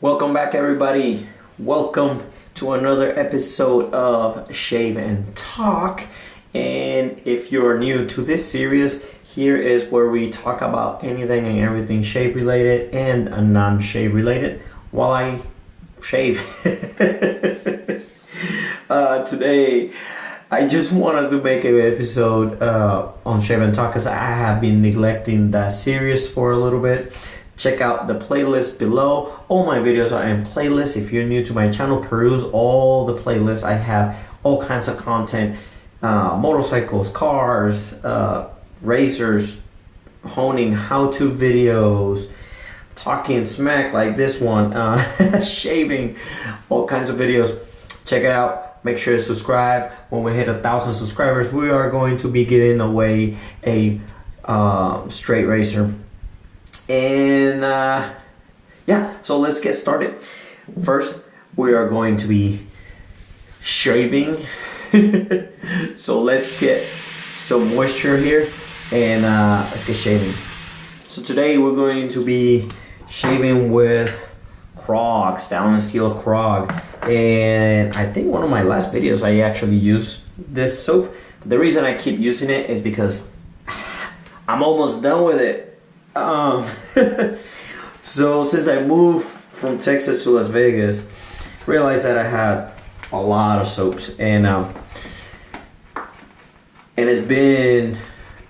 Welcome back, everybody. Welcome to another episode of Shave and Talk. And if you're new to this series, here is where we talk about anything and everything shave related and non-shave related while I shave. Today, I just wanted to make an episode on Shave and Talk because I have been neglecting that series for a little bit. Check out the playlist below. All my videos are in playlists. If you're new to my channel, peruse all the playlists. I have all kinds of content. Motorcycles, cars, racers, honing, how-to videos, talking smack like this one, shaving, all kinds of videos. Check it out. Make sure to subscribe. When we hit 1,000 subscribers, we are going to be giving away a straight racer. And yeah, so let's get started. First, we are going to be shaving. So let's get some moisture here and let's get shaving. So today we're going to be shaving with Krog, stainless steel Krog. And I think one of my last videos I actually used this soap. The reason I keep using it is because I'm almost done with it. So since I moved from Texas to Las Vegas, realized that I had a lot of soaps, and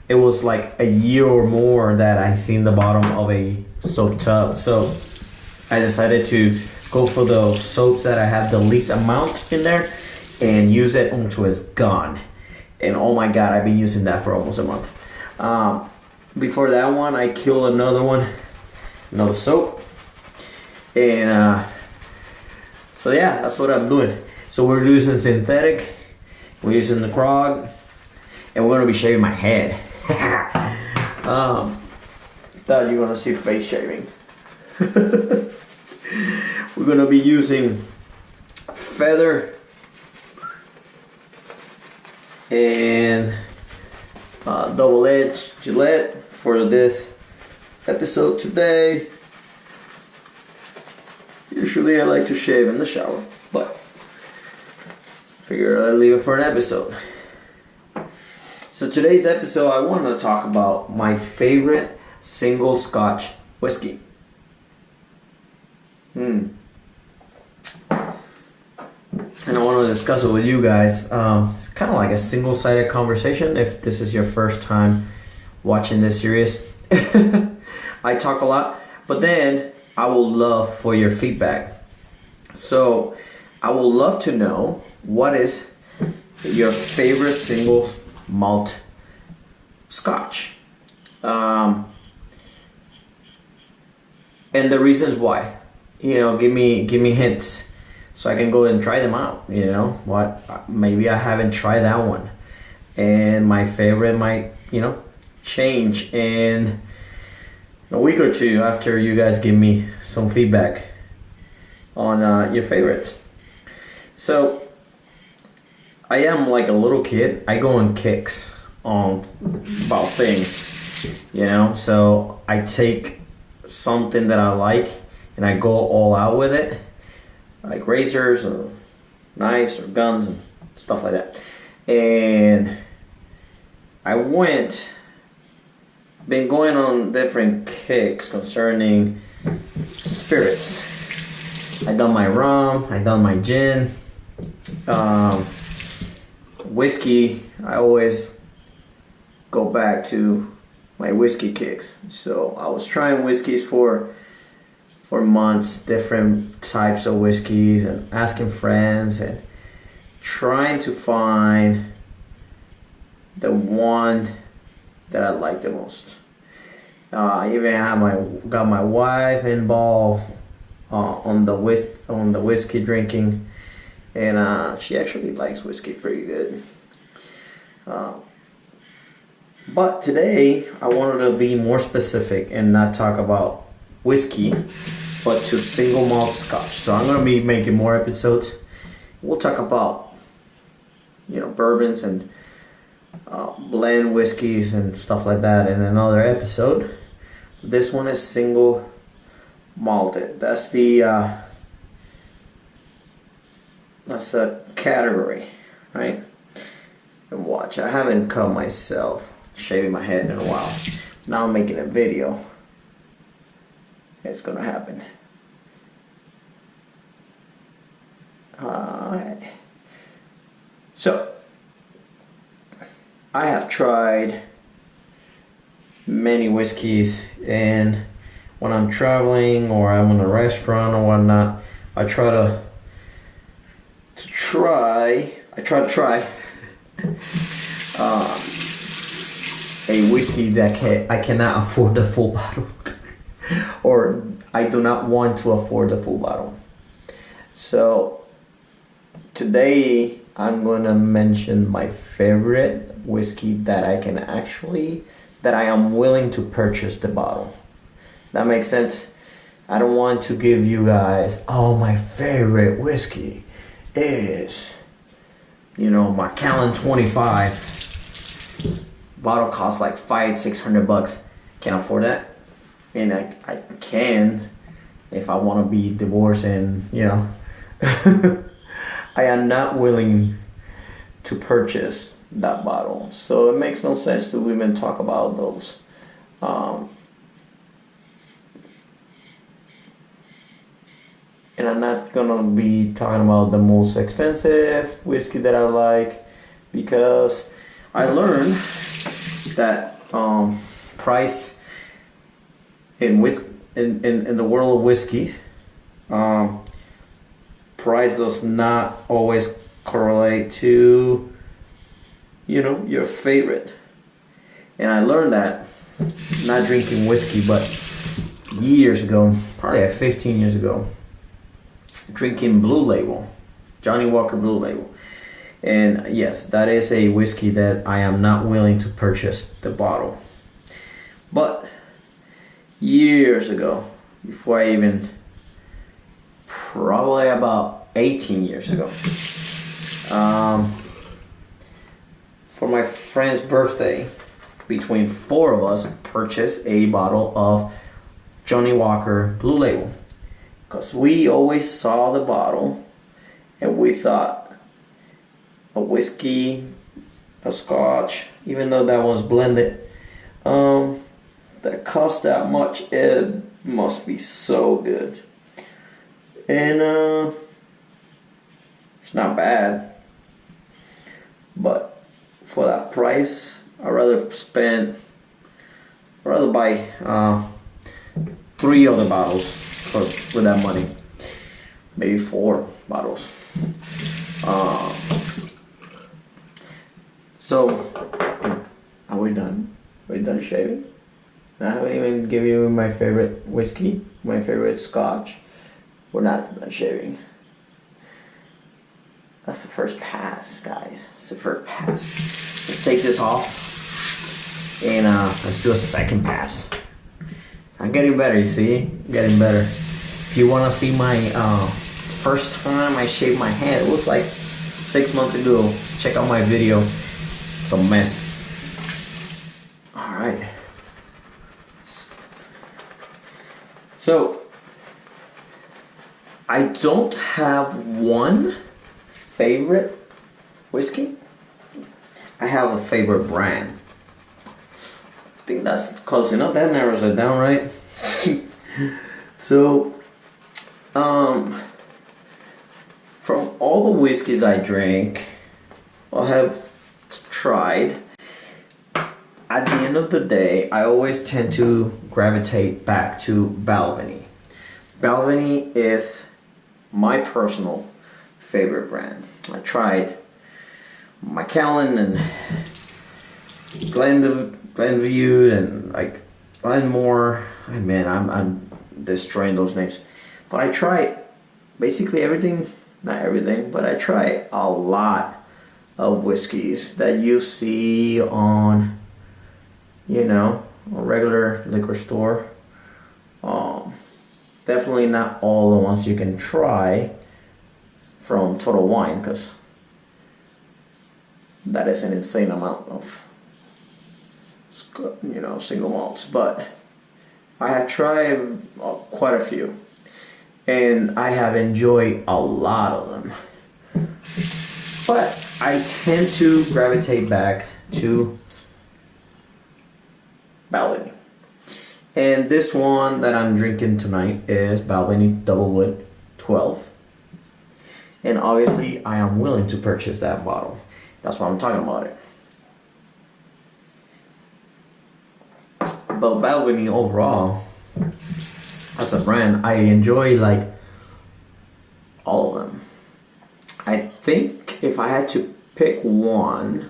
it was like a year or more that I seen the bottom of a soap tub. So I decided to go for the soaps that I have the least amount in there and use it until it's gone. And oh my god, I've been using that for almost a month. Before that one, I killed another soap, and so yeah, that's what I'm doing. So we're using synthetic, we're using the Krog, and we're gonna be shaving my head. Thought you're gonna see face shaving. We're gonna be using feather and double-edged Gillette for this episode today. Usually I like to shave in the shower, but figure I'll leave it for an episode. So today's episode, I want to talk about my favorite single Scotch whiskey. And I want to discuss it with you guys. It's kind of like a single-sided conversation if this is your first time watching this series. I talk a lot, but then I will love for your feedback. So I would love to know what is your favorite single malt Scotch, and the reasons why. You know, give me hints so I can go and try them out. You know what? Maybe I haven't tried that one, and my favorite might, change in a week or two after you guys give me some feedback on your favorites. So I am like a little kid. I go on kicks on about things, so I take something that I like and I go all out with it, like razors or knives or guns and stuff like that. And I been going on different kicks concerning spirits. I done my rum, I done my gin, whiskey. I always go back to my whiskey kicks. So I was trying whiskeys for months, different types of whiskeys, and asking friends and trying to find the one that I like the most. I even got my wife involved on the whiskey drinking, and she actually likes whiskey pretty good. But today I wanted to be more specific and not talk about whiskey, but to single malt Scotch. So I'm gonna be making more episodes. We'll talk about bourbons and blend whiskeys and stuff like that in another episode. This one is single malted. That's a category, right? And watch, I haven't cut myself, shaving my head in a while. Now I'm making a video. It's gonna happen. So I have tried many whiskeys, and when I'm traveling or I'm in a restaurant or whatnot, I try to try a whiskey that I cannot afford the full bottle or I do not want to afford the full bottle. So today I'm gonna mention my favorite whiskey that I am willing to purchase the bottle. That makes sense? I don't want to give you guys, oh, my favorite whiskey is, Macallan 25. Bottle costs like $500-600. Can't afford that. And I can if I want to be divorced and, I am not willing to purchase that bottle. So it makes no sense to even talk about those. And I'm not gonna be talking about the most expensive whiskey that I like, because I learned that price in the world of whiskey, price does not always correlate to your favorite. And I learned that not drinking whiskey, but years ago, probably like 15 years ago, drinking Blue Label, Johnny Walker Blue Label. And yes, that is a whiskey that I am not willing to purchase the bottle. But years ago, before I even, probably about 18 years ago, for my friend's birthday, between 4 of us purchased a bottle of Johnny Walker Blue Label, because we always saw the bottle and we thought a whiskey, a Scotch, even though that was blended, that cost that much, it must be so good. And it's not bad, but for that price, I'd rather buy 3 other bottles with that money, maybe 4 bottles. So, are we done? Are we done shaving? I haven't even given you my favorite whiskey, my favorite Scotch. We're not done shaving. That's the first pass, guys. It's the first pass. Let's take this off and let's do a second pass. I'm getting better, you see? I'm getting better. If you want to see my first time I shaved my head, it was like 6 months ago. Check out my video. It's a mess. Alright. So, I don't have one favorite whiskey. I have a favorite brand. I think that's close enough. That narrows it down, right? So, from all the whiskeys I drink, or have tried, at the end of the day, I always tend to gravitate back to Balvenie. Balvenie is my personal favorite brand. I tried Macallan and Glenview and like Glenmore. Man, I'm destroying those names. But I tried basically everything, not everything, but I tried a lot of whiskeys that you see on, a regular liquor store. Definitely not all the ones you can try from Total Wine, because that is an insane amount of single malts. But I have tried quite a few, and I have enjoyed a lot of them. But I tend to gravitate back to Balvenie. And this one that I'm drinking tonight is Balvenie Double Wood 12. And obviously I am willing to purchase that bottle. That's why I'm talking about it. But Balvenie overall, as a brand, I enjoy like all of them. I think if I had to pick one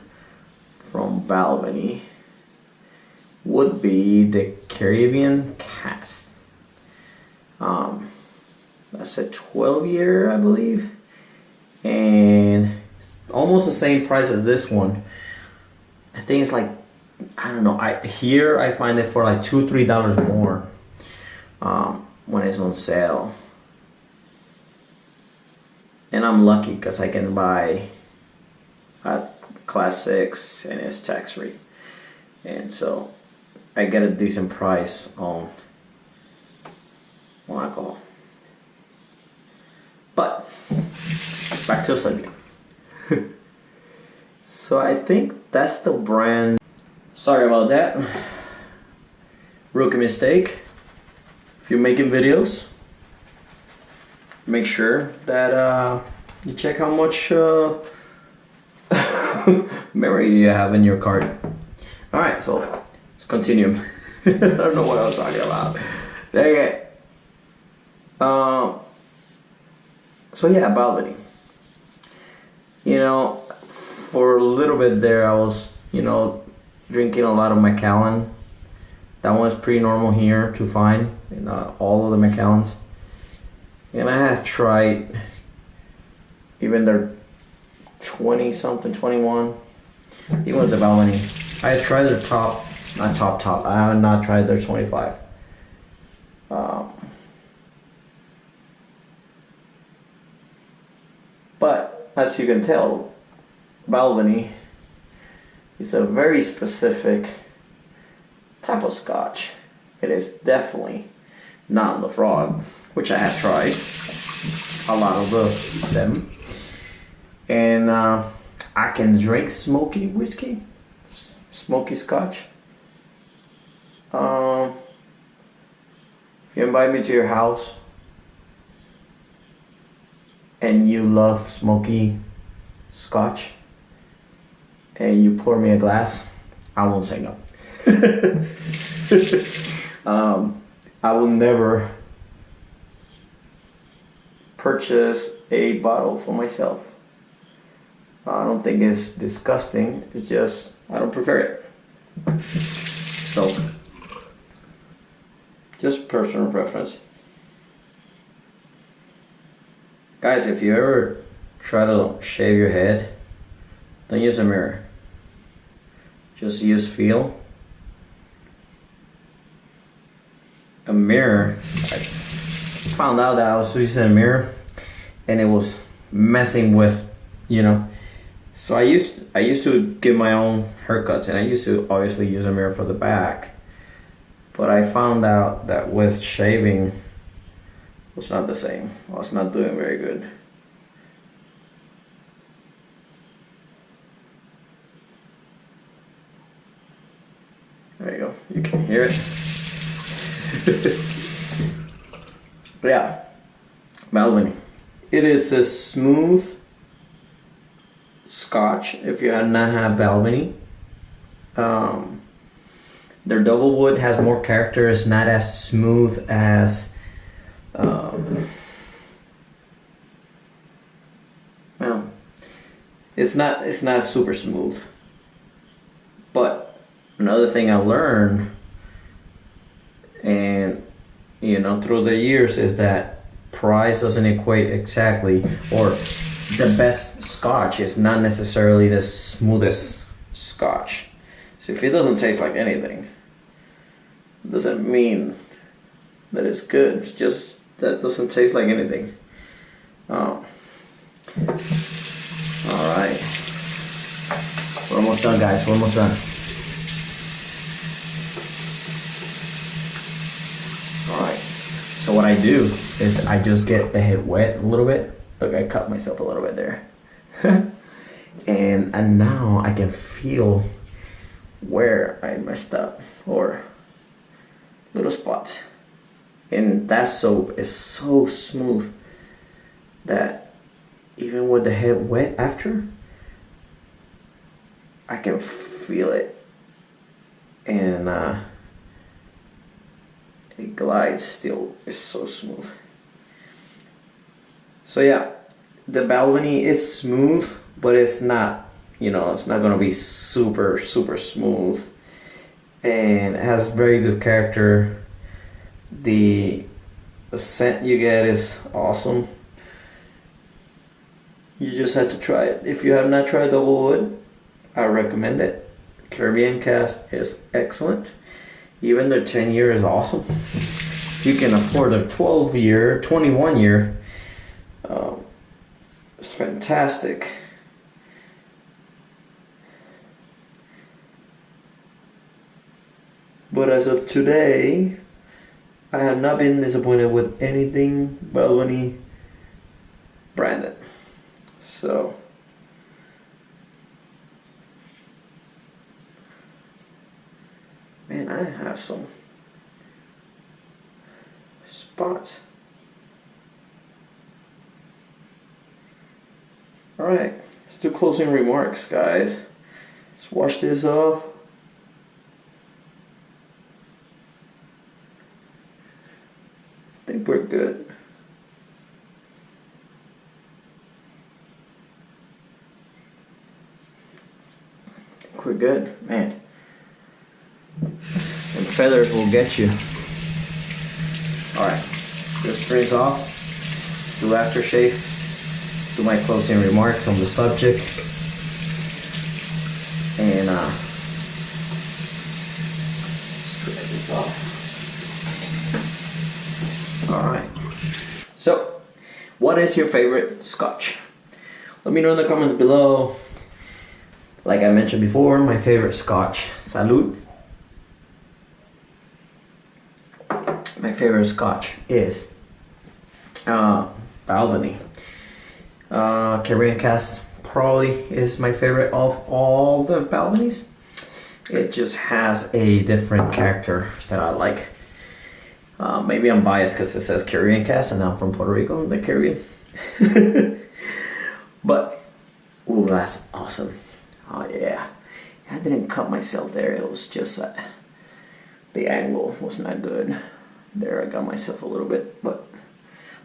from Balvenie, would be the Caribbean Cask. That's a 12-year, I believe, and it's almost the same price as this one. I think it's like, I don't know. Here I find it for like $2-3 more when it's on sale, and I'm lucky because I can buy a Class 6 and it's tax free, and so I get a decent price on alcohol. But back to the subject. So I think that's the brand. Sorry about that. Rookie mistake. If you're making videos, make sure that you check how much memory you have in your card. Alright, so let's continue. I don't know what I was talking about. Okay. So yeah, Balvenie. You know, for a little bit there, I was, drinking a lot of Macallan. That one's pretty normal here to find in all of the Macallans. And I have tried even their 20 something, 21. Even the Balvenie. I tried their top. I have not tried their 25. But as you can tell, Balvenie is a very specific type of Scotch. It is definitely not the Frog, which I have tried a lot of them, and I can drink smoky whiskey, smoky Scotch. If you invite me to your house and you love smoky Scotch and you pour me a glass, I won't say no. I will never purchase a bottle for myself. I don't think it's disgusting, it's just I don't prefer it. So, just personal preference. Guys, if you ever try to shave your head, don't use a mirror. Just use feel. A mirror, I found out that I was using a mirror and it was messing with, So I used to give my own haircuts, and I used to obviously use a mirror for the back. But I found out that with shaving, it was not the same. I was not doing very good. There you go. You can hear it. Yeah, Balvenie. It is a smooth Scotch. If you have not had Balvenie, their double wood has more character. It's not as smooth as it's not super smooth. But another thing I learned, and through the years, is that price doesn't equate exactly, or the best Scotch is not necessarily the smoothest Scotch. So if it doesn't taste like anything, it doesn't mean that it's good. It's just that it doesn't taste like anything. Alright. We're almost done, guys. We're almost done. So what I do is I just get the head wet a little bit. Look, I cut myself a little bit there. and now I can feel where I messed up or little spots. And that soap is so smooth that even with the head wet after, I can feel it, and it glides still. It's so smooth. So yeah, the balcony is smooth, but it's not, it's not gonna be super smooth, and it has very good character. The scent you get is awesome. You just have to try it. If you have not tried double wood, I recommend it. Caribbean Cast is excellent. Even their 10-year is awesome. You can afford a 12-year, 21-year. It's fantastic. But as of today, I have not been disappointed with anything Balvenie branded. So man, I have some spots. Alright, let's do closing remarks, guys. Let's wash this off. I think we're good. I think we're good, man. And feathers will get you. Alright, just rinse off, do aftershave, do my closing remarks on the subject, and straighten this off. Alright, so what is your favorite Scotch? Let me know in the comments below. Like I mentioned before, my favorite Scotch, Salud. My favorite Scotch is Balvenie. Caribbean Cast probably is my favorite of all the Balvenies. It just has a different character that I like. Maybe I'm biased because it says Caribbean Cast and I'm from Puerto Rico, the Caribbean. But, ooh, that's awesome. Oh yeah. I didn't cut myself there. It was just the angle was not good. There I got myself a little bit, but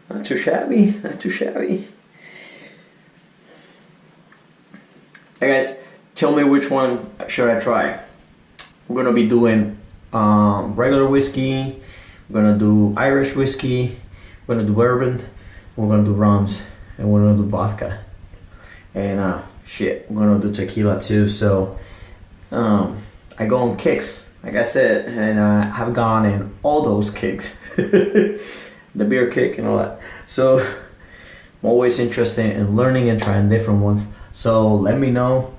not too shabby, not too shabby. Hey guys, tell me which one should I try. We're gonna be doing regular whiskey, we're gonna do Irish whiskey, we're gonna do bourbon, we're gonna do rums, and we're gonna do vodka. And shit, we're gonna do tequila too. So I go on kicks, like I said, and I have gone in all those kicks. The beer kick and all that. So I'm always interested in learning and trying different ones. So let me know,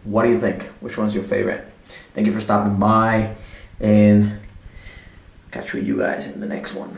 what do you think? Which one's your favorite? Thank you for stopping by, and catch you guys in the next one.